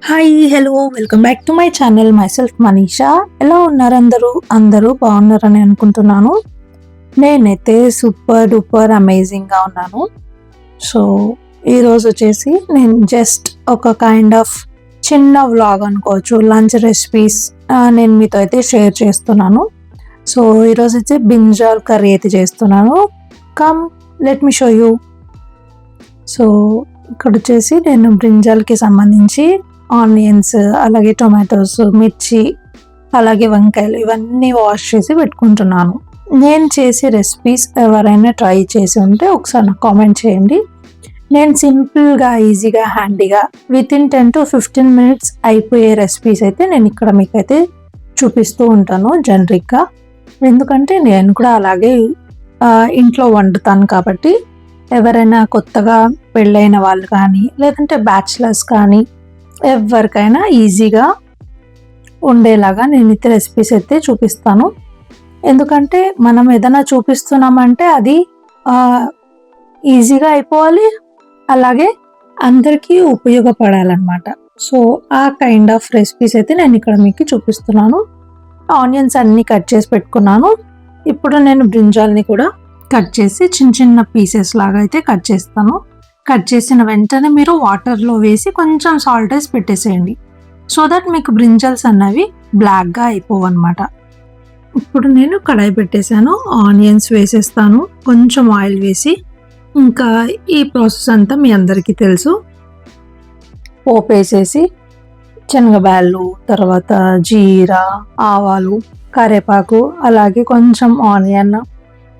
Hi hello welcome back to my channel myself Manisha. ఎలా ఉన్నారు అందరూ బాగున్నారని అనుకుంటున్నాను. నేనైతే సూపర్ డూపర్ అమేజింగ్గా ఉన్నాను. సో ఈరోజు వచ్చేసి నేను జస్ట్ ఒక కైండ్ ఆఫ్ చిన్న వ్లాగ్ అనుకోవచ్చు, లంచ్ రెసిపీస్ నేను మీతో అయితే షేర్ చేస్తున్నాను. సో ఈరోజు అయితే బ్రింజాల్ కర్రీ అయితే చేస్తున్నాను. Come let me show you. So ఇక్కడ వచ్చేసి నేను బ్రింజాల్కి సంబంధించి ఆనియన్స్, అలాగే టొమాటోస్, మిర్చి, అలాగే వంకాయలు ఇవన్నీ వాష్ చేసి పెట్టుకుంటున్నాను. నేను చేసే రెసిపీస్ ఎవరైనా ట్రై చేసి ఉంటే ఒకసారి నాకు కామెంట్ చేయండి. నేను సింపుల్గా, ఈజీగా, హ్యాండీగా వితిన్ 10 to 15 minutes అయిపోయే రెసిపీస్ అయితే నేను ఇక్కడ మీకైతే చూపిస్తూ ఉంటాను జనరిక్గా. ఎందుకంటే నేను కూడా అలాగే ఇంట్లో వండుతాను కాబట్టి ఎవరైనా కొత్తగా పెళ్ళైన వాళ్ళు కానీ, లేదంటే బ్యాచిలర్స్ కానీ ఎవరికైనా ఈజీగా ఉండేలాగా నేను అయితే రెసిపీస్ అయితే చూపిస్తాను. ఎందుకంటే మనం ఏదైనా చూపిస్తున్నామంటే అది ఈజీగా అయిపోవాలి, అలాగే అందరికీ ఉపయోగపడాలన్నమాట. సో ఆ కైండ్ ఆఫ్ రెసిపీస్ అయితే నేను ఇక్కడ మీకు చూపిస్తున్నాను. ఆనియన్స్ అన్నీ కట్ చేసి పెట్టుకున్నాను. ఇప్పుడు నేను బ్రింజాల్ని కూడా కట్ చేసి చిన్న చిన్న పీసెస్ లాగా అయితే కట్ చేస్తాను. కట్ చేసిన వెంటనే మీరు వాటర్లో వేసి కొంచెం సాల్ట్ వేసి పెట్టేసేయండి, సో దట్ మీకు బ్రింజల్స్ అన్నవి బ్లాక్గా అయిపోవు అనమాట. ఇప్పుడు నేను కడాయి పెట్టేశాను, ఆనియన్స్ వేసేస్తాను, కొంచెం ఆయిల్ వేసి. ఇంకా ఈ ప్రాసెస్ అంతా మీ అందరికీ తెలుసు. పోపు వేసేసి శనగబ్యాళ్ళు, తర్వాత జీరా, ఆవాలు, కరివేపాకు, అలాగే కొంచెం ఆనియన్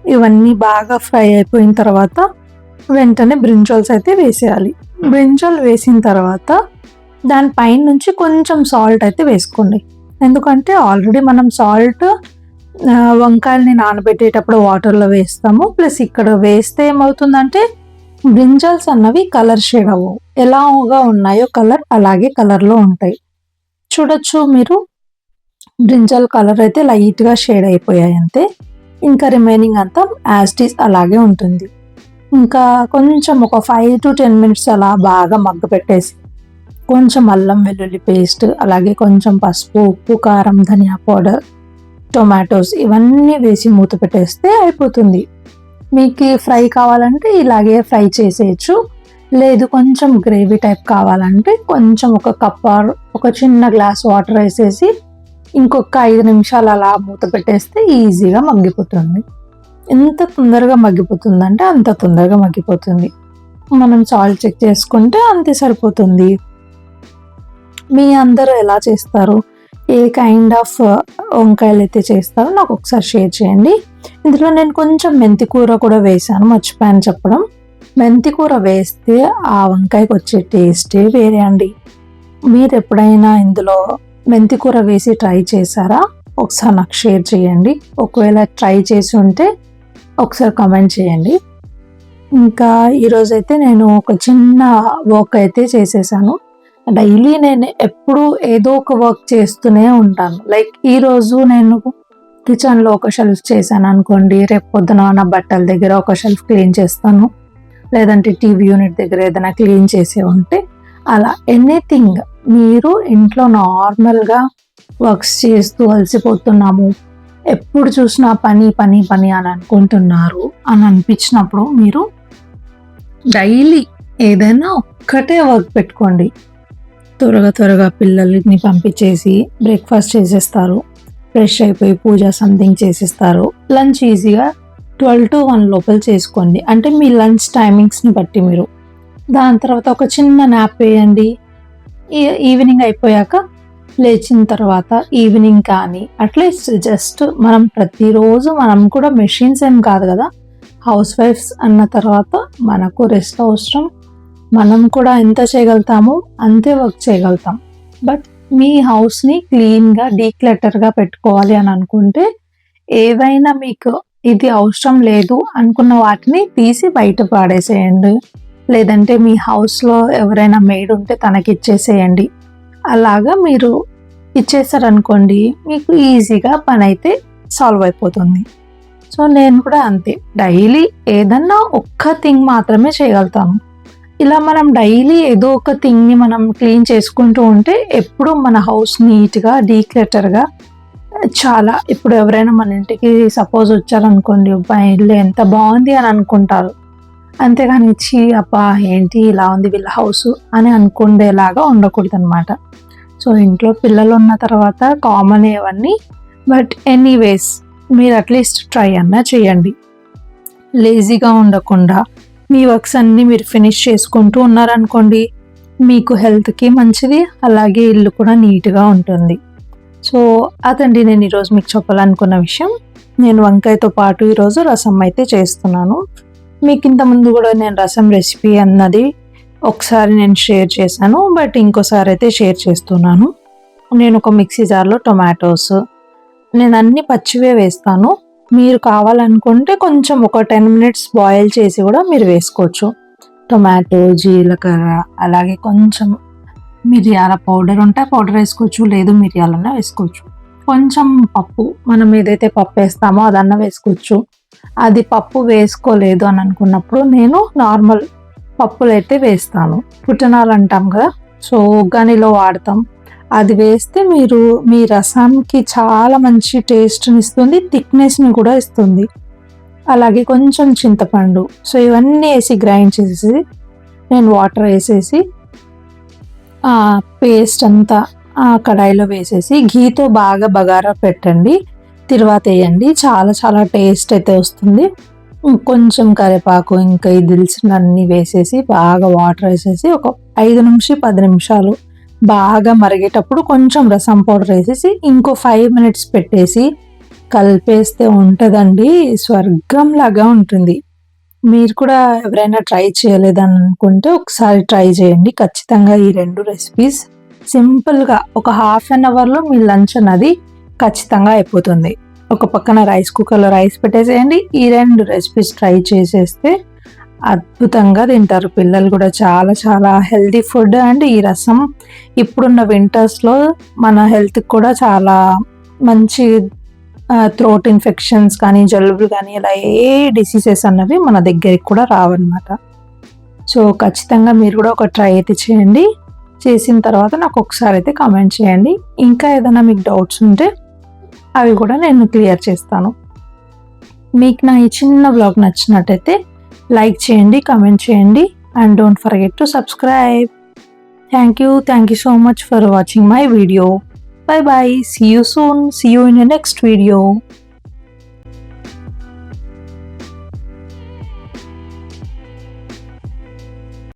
ఇవన్నీ బాగా ఫ్రై అయిపోయిన తర్వాత వెంటనే బ్రింజాల్స్ అయితే వేసేయాలి. బ్రింజాల్ వేసిన తర్వాత దానిపైన నుంచి కొంచెం సాల్ట్ అయితే వేసుకోండి. ఎందుకంటే ఆల్రెడీ మనం సాల్ట్ వంకాయల్ని నానబెట్టేటప్పుడు వాటర్లో వేస్తాము. ప్లస్ ఇక్కడ వేస్తే ఏమవుతుందంటే బ్రింజాల్స్ అన్నవి కలర్ షేడ్ అవ్వవు, ఎలాగా ఉన్నాయో కలర్ అలాగే కలర్లో ఉంటాయి. చూడొచ్చు మీరు, బ్రింజాల్ కలర్ అయితే లైట్గా షేడ్ అయిపోయాయి అంతే. ఇంకా రిమైనింగ్ అంతా యాజ్ ఇట్ ఈస్ అలాగే ఉంటుంది. ఇంకా కొంచెం ఒక 5 to 10 minutes అలా బాగా మగ్గ పెట్టేసి కొంచెం అల్లం వెల్లుల్లి పేస్ట్, అలాగే కొంచెం పసుపు, ఉప్పు, కారం, ధనియా పౌడర్, టొమాటోస్ ఇవన్నీ వేసి మూత పెట్టేస్తే అయిపోతుంది. మీకు ఫ్రై కావాలంటే ఇలాగే ఫ్రై చేసేయచ్చు, లేదు కొంచెం గ్రేవీ టైప్ కావాలంటే కొంచెం ఒక కప్ ఆర్ ఒక చిన్న గ్లాస్ వాటర్ వేసేసి ఇంకొక 5 నిమిషాలు అలా మూత పెట్టేస్తే ఈజీగా మగ్గిపోతుంది. ఎంత తొందరగా మగ్గిపోతుందంటే అంత తొందరగా మగ్గిపోతుంది. మనం సాల్ట్ చెక్ చేసుకుంటే అంతే సరిపోతుంది. మీ అందరూ ఎలా చేస్తారు, ఏ కైండ్ ఆఫ్ వంకాయలు అయితే చేస్తారో నాకు ఒకసారి షేర్ చేయండి. ఇందులో నేను కొంచెం మెంతి కూర కూడా వేసాను, మర్చిపోయాను చెప్పడం. మెంతి కూర వేస్తే ఆ వంకాయకి వచ్చే టేస్టే వేరే అండి. మీరు ఎప్పుడైనా ఇందులో మెంతి కూర వేసి ట్రై చేశారా? ఒకసారి నాకు షేర్ చేయండి. ఒకవేళ ట్రై చేసి ఉంటే ఒకసారి కామెంట్ చేయండి. ఇంకా ఈరోజైతే నేను ఒక చిన్న వర్క్ అయితే చేసేసాను. డైలీ నేను ఎప్పుడు ఏదో ఒక వర్క్ చేస్తూనే ఉంటాను. లైక్ ఈరోజు నేను కిచెన్లో ఒక షెల్ఫ్ చేశాను అనుకోండి, రేపు పొద్దున నా బట్టల దగ్గర ఒక షెల్ఫ్ క్లీన్ చేస్తాను, లేదంటే టీవీ యూనిట్ దగ్గర ఏదైనా క్లీన్ చేసే ఉంటే అలా ఎనీథింగ్. మీరు ఇంట్లో నార్మల్గా వర్క్స్ చేస్తూ అలసిపోతున్నాము, ఎప్పుడు చూసినా పని పని పని అని అనుకుంటున్నారు అని అనిపించినప్పుడు మీరు డైలీ ఏదైనా ఒక్కటే వర్క్ పెట్టుకోండి. త్వరగా పిల్లల్ని పంపించేసి బ్రేక్ఫాస్ట్ చేసేస్తారు, ఫ్రెష్ అయిపోయి పూజ సంథింగ్ చేసేస్తారు. లంచ్ ఈజీగా 12 to 1 లోపల చేసుకోండి. అంటే మీ లంచ్ టైమింగ్స్ని బట్టి మీరు దాని తర్వాత ఒక చిన్న నాప్ వేయండి. ఈవినింగ్ అయిపోయాక లేచిన తర్వాత ఈవినింగ్ కానీ అట్లీస్ట్ జస్ట్ మనం ప్రతిరోజు మనం కూడా మెషిన్స్ ఏం కాదు కదా, హౌస్ వైఫ్స్ అన్న తర్వాత మనకు రెస్ట్ అవసరం. మనం కూడా ఎంత చేయగలుగుతామో అంతే వర్క్ చేయగలుగుతాం. బట్ మీ హౌస్ని క్లీన్గా డీక్లటర్గా పెట్టుకోవాలి అని అనుకుంటే ఏవైనా మీకు ఇది అవసరం లేదు అనుకున్న వాటిని తీసి బయట పాడేసేయండి, లేదంటే మీ హౌస్లో ఎవరైనా మెయిడ్ ఉంటే తనకి ఇచ్చేసేయండి. అలాగా మీరు ఇచ్చేసారనుకోండి, మీకు ఈజీగా పని అయితే సాల్వ్ అయిపోతుంది. సో నేను కూడా అంతే, డైలీ ఏదన్నా ఒక్క థింగ్ మాత్రమే చేయగలుగుతాను. ఇలా మనం డైలీ ఏదో ఒక థింగ్ని మనం క్లీన్ చేసుకుంటూ ఉంటే ఎప్పుడు మన హౌస్ నీట్గా డీక్లటర్గా చాలా ఇప్పుడు ఎవరైనా మన ఇంటికి సపోజ్ వచ్చారనుకోండి, అబ్బాయి ఇల్లు ఎంత బాగుంది అని అనుకుంటారు. అంతేగాని ఇచ్చి అబ్బా ఏంటి ఇలా ఉంది వీళ్ళ హౌస్ అని అనుకునేలాగా ఉండకూడదు అనమాట. సో ఇంట్లో పిల్లలు ఉన్న తర్వాత కామన్ ఇవన్నీ. బట్ ఎనీవేస్ మీరు అట్లీస్ట్ ట్రై అన్నా చేయండి. లేజీగా ఉండకుండా మీ వర్క్స్ అన్నీ మీరు ఫినిష్ చేసుకుంటూ ఉన్నారనుకోండి, మీకు హెల్త్కి మంచిది, అలాగే ఇల్లు కూడా నీట్గా ఉంటుంది. సో అదండి నేను ఈరోజు మీకు చెప్పాలనుకున్న విషయం. నేను వంకాయతో పాటు ఈరోజు రసం అయితే చేస్తున్నాను. మీకు ఇంతకుముందు కూడా నేను రసం రెసిపీ అన్నది ఒకసారి నేను షేర్ చేశాను, బట్ ఇంకోసారి అయితే షేర్ చేస్తున్నాను. నేను ఒక మిక్సీ జార్లో టొమాటోస్, నేను అన్ని పచ్చివే వేస్తాను. మీరు కావాలనుకుంటే కొంచెం ఒక 10 minutes బాయిల్ చేసి కూడా మీరు వేసుకోవచ్చు. టొమాటో, జీలకర్ర, అలాగే కొంచెం మిరియాల పౌడర్ ఉంటే పౌడర్ వేసుకోవచ్చు, లేదు మిరియాలన్నా వేసుకోవచ్చు. కొంచెం పప్పు, మనం ఏదైతే పప్పు వేస్తామో అదన్నా వేసుకోవచ్చు. అది పప్పు వేసుకోలేదు అని అనుకున్నప్పుడు నేను నార్మల్ పప్పులు అయితే వేస్తాను. పుట్నాలు అంటాం కదా, సో ఉగ్గానిలో వాడతాం. అది వేస్తే మీరు మీ రసానికి చాలా మంచి టేస్ట్ని ఇస్తుంది, థిక్నెస్ని కూడా ఇస్తుంది. అలాగే కొంచెం చింతపండు, సో ఇవన్నీ వేసి గ్రైండ్ చేసేసి నేను వాటర్ వేసేసి ఆ పేస్ట్ అంతా ఆ కడాయిలో వేసేసి ఘీతో బాగా బగారా పెట్టండి, తర్వాత వేయండి. చాలా చాలా టేస్ట్ అయితే వస్తుంది. కొంచెం కరివేపాకు, ఇంకా ఈ దిల్సులన్నీ వేసేసి బాగా వాటర్ వేసేసి ఒక 5-10 నిమిషాలు బాగా మరిగేటప్పుడు కొంచెం రసం పౌడర్ వేసేసి ఇంకో 5 minutes పెట్టేసి కలిపేస్తే ఉంటుందండి, స్వర్గం లాగా ఉంటుంది. మీరు కూడా ఎవరైనా ట్రై చేయలేదని అనుకుంటే ఒకసారి ట్రై చేయండి. ఖచ్చితంగా ఈ 2 రెసిపీస్ సింపుల్గా ఒక 1/2 అవర్లో మీ లంచ్ అన్నది ఖచ్చితంగా అయిపోతుంది. ఒక పక్కన రైస్ కుక్కర్లో రైస్ పెట్టేసేయండి, ఈ 2 రెసిపీస్ ట్రై చేసేస్తే అద్భుతంగా తింటారు పిల్లలు కూడా. చాలా చాలా హెల్తీ ఫుడ్. అండ్ ఈ రసం ఇప్పుడున్న వింటర్స్లో మన హెల్త్కి కూడా చాలా మంచి. థ్రోట్ ఇన్ఫెక్షన్స్ కానీ, జలుబులు కానీ, ఇలా ఏ డిసీజెస్ అన్నవి మన దగ్గరికి కూడా రావన్నమాట. సో ఖచ్చితంగా మీరు కూడా ఒక ట్రై అయితే చేయండి. చేసిన తర్వాత నాకు ఒకసారి అయితే కామెంట్ చేయండి. ఇంకా ఏదైనా మీకు డౌట్స్ ఉంటే అవి కూడా నేను క్లియర్ చేస్తాను. మీకు నా ఈ చిన్న బ్లాగ్ నచ్చినట్టయితే లైక్ చేయండి, కామెంట్ చేయండి, and don't forget to subscribe. Thank you so much for watching my video. Bye bye. See you soon. See you in the next video.